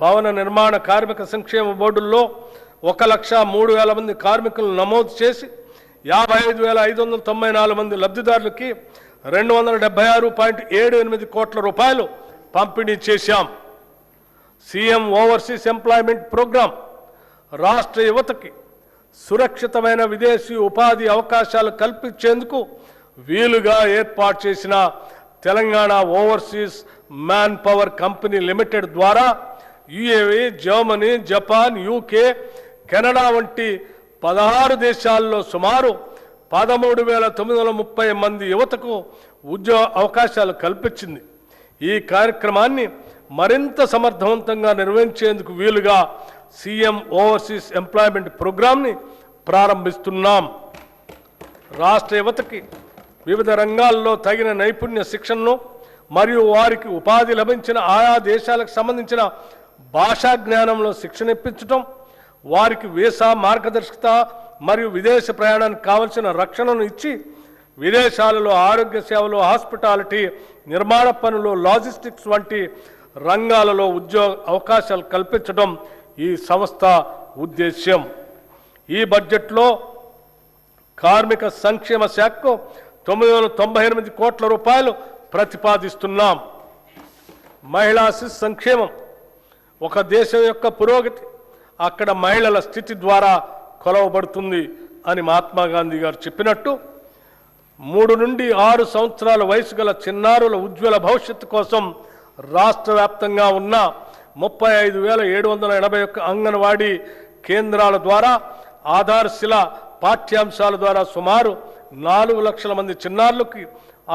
భవన నిర్మాణ కార్మిక సంక్షేమ బోర్డుల్లో 1,03,000 మంది కార్మికులను నమోదు చేసి 55,594 మంది లబ్ధిదారులకి 276.78 కోట్ల రూపాయలు పంపిణీ చేశాం. సీఎం ఓవర్సీస్ ఎంప్లాయ్మెంట్ ప్రోగ్రాం రాష్ట్ర యువతకి సురక్షితమైన విదేశీ ఉపాధి అవకాశాలు కల్పించేందుకు వీలుగా ఏర్పాటు చేసిన Telangana overseas manpower company limited ద్వారా UAE, Germany, Japan, UK, Canada వంటి 16 దేశాల్లో సుమారు 13,930 మంది యువతకు ఉద్యోగ అవకాశాలు కల్పించింది. ఈ కార్యక్రమాన్ని మరింత సమర్థవంతంగా నిర్వహించేందుకు వీలుగా సీఎం ఓవర్సీస్ ఎంప్లాయ్మెంట్ ప్రోగ్రాంని ప్రారంభిస్తున్నాం. రాష్ట్ర యువతకి వివిధ రంగాల్లో తగిన నైపుణ్య శిక్షణను మరియు వారికి ఉపాధి లభించిన ఆయా దేశాలకు సంబంధించిన భాషా జ్ఞానంలో శిక్షణ ఇప్పించడం, వారికి వీసా మార్గదర్శకత మరియు విదేశ ప్రయాణానికి కావలసిన రక్షణను ఇచ్చి విదేశాలలో ఆరోగ్య సేవలు, హాస్పిటాలిటీ, నిర్మాణ పనులు, లాజిస్టిక్స్ వంటి రంగాలలో ఉద్యోగ అవకాశాలు కల్పించడం ఈ సంస్థ ఉద్దేశ్యం. ఈ బడ్జెట్లో కార్మిక సంక్షేమ శాఖకు 998 కోట్ల రూపాయలు ప్రతిపాదిస్తున్నాం. మహిళా శిశు సంక్షేమం ఒక దేశం యొక్క పురోగతి అక్కడ మహిళల స్థితి ద్వారా కొలవబడుతుంది అని మహాత్మా గాంధీ గారు చెప్పినట్టు 3 నుండి 6 సంవత్సరాల వయసు గల చిన్నారుల ఉజ్వల భవిష్యత్తు కోసం రాష్ట్ర వ్యాప్తంగా ఉన్న 35,781 అంగన్వాడీ కేంద్రాల ద్వారా ఆధారశిల పాఠ్యాంశాల ద్వారా సుమారు 4 లక్షల మంది చిన్నారులకి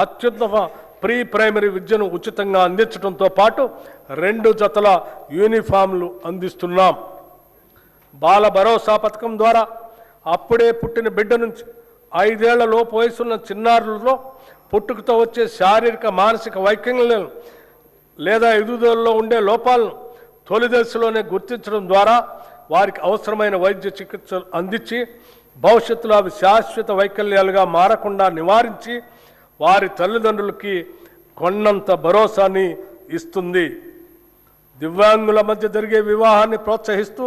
అత్యుత్తమ ప్రీ ప్రైమరీ విద్యను ఉచితంగా అందించడంతో పాటు 2 జతల యూనిఫామ్లు అందిస్తున్నాం. బాల భరోసా పథకం ద్వారా అప్పుడే పుట్టిన బిడ్డ నుంచి 5 ఏళ్ల లోపు వయసున్న చిన్నారులలో పుట్టుకతో వచ్చే శారీరక మానసిక వైకల్యాలను లేదా ఎదుగుదలలో ఉండే లోపాలను తొలి దశలోనే గుర్తించడం ద్వారా వారికి అవసరమైన వైద్య చికిత్సలు అందించి భవిష్యత్తులో అవి శాశ్వత వైకల్యాలుగా మారకుండా నివారించి వారి తల్లిదండ్రులకి కొన్నంత భరోసాని ఇస్తుంది. దివ్యాంగుల మధ్య జరిగే వివాహాన్ని ప్రోత్సహిస్తూ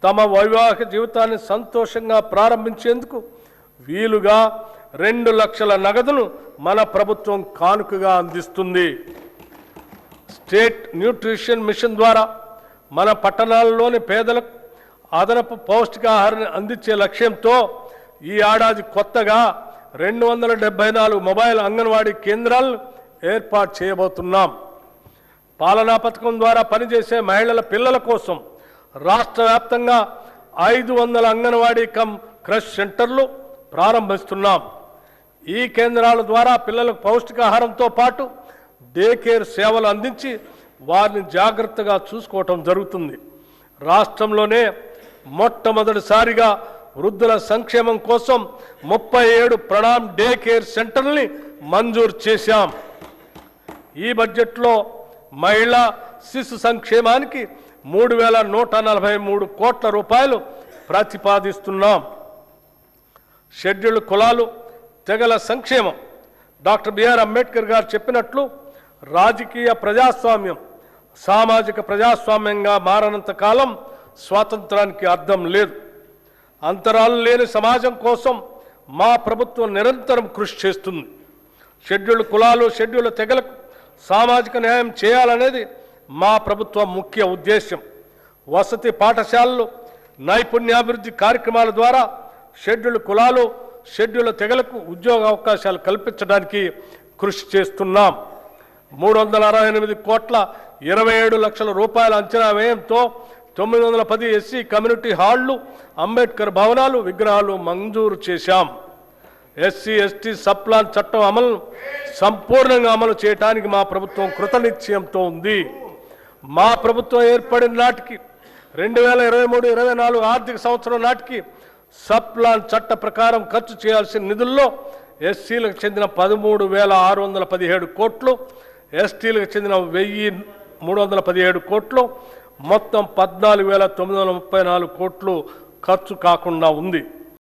తమ వైవాహిక జీవితాన్ని సంతోషంగా ప్రారంభించేందుకు వీలుగా 2 లక్షల నగదును మన ప్రభుత్వం కానుకగా అందిస్తుంది. స్టేట్ న్యూట్రిషన్ మిషన్ ద్వారా మన పట్టణాల్లోని పేదలకు అదనపు పౌష్టికాహారాన్ని అందించే లక్ష్యంతో ఈ ఏడాది కొత్తగా 274 మొబైల్ అంగన్వాడీ కేంద్రాలను ఏర్పాటు చేయబోతున్నాం. పాలనా పథకం ద్వారా పనిచేసే మహిళల పిల్లల కోసం రాష్ట్ర వ్యాప్తంగా 500 అంగన్వాడీ కమ్ క్రష్ సెంటర్లు ప్రారంభిస్తున్నాం. ఈ కేంద్రాల ద్వారా పిల్లలకు పౌష్టికాహారంతో పాటు డే కేర్ సేవలు అందించి వారిని జాగ్రత్తగా చూసుకోవటం జరుగుతుంది. రాష్ట్రంలోనే మొట్టమొదటిసారిగా వృద్ధుల సంక్షేమం కోసం 37 ప్రణామ్ డే కేర్ సెంటర్ని మంజూరు చేశాం. ఈ బడ్జెట్లో మహిళా శిశు సంక్షేమానికి 3,143 కోట్ల రూపాయలు ప్రతిపాదిస్తున్నాం. షెడ్యూల్డ్ కులాలు, తెగల సంక్షేమం డాక్టర్ బిఆర్ అంబేద్కర్ గారు చెప్పినట్లు రాజకీయ ప్రజాస్వామ్యం సామాజిక ప్రజాస్వామ్యంగా మారనంత కాలం స్వాతంత్రానికి అర్థం లేదు. అంతరాలు లేని సమాజం కోసం మా ప్రభుత్వం నిరంతరం కృషి చేస్తుంది. షెడ్యూల్డ్ కులాలు, షెడ్యూల్డ్ తెగలకు సామాజిక న్యాయం చేయాలనేది మా ప్రభుత్వ ముఖ్య ఉద్దేశం. వసతి పాఠశాలలు, నైపుణ్యాభివృద్ధి కార్యక్రమాల ద్వారా షెడ్యూల్డ్ కులాలు, షెడ్యూల్డ్ తెగలకు ఉద్యోగ అవకాశాలు కల్పించడానికి కృషి చేస్తున్నాం. 368 కోట్ల 27 లక్షల రూపాయల అంచనా వ్యయంతో 910 ఎస్సీ కమ్యూనిటీ హాళ్లు, అంబేద్కర్ భవనాలు, విగ్రహాలు మంజూరు చేశాం. ఎస్సీ ఎస్టీ సప్లాన్ చట్టం అమలును సంపూర్ణంగా అమలు చేయడానికి మా ప్రభుత్వం కృతనిశ్చయంతో ఉంది. మా ప్రభుత్వం ఏర్పడిన నాటికి 2023-24 ఆర్థిక సంవత్సరం నాటికి సప్లాన్ చట్ట ప్రకారం ఖర్చు చేయాల్సిన నిధుల్లో ఎస్సీలకు చెందిన 13,617 కోట్లు, ఎస్టీలకు చెందిన 1,317 కోట్లు, మొత్తం 14,934 కోట్లు ఖర్చు కాకుండా ఉంది.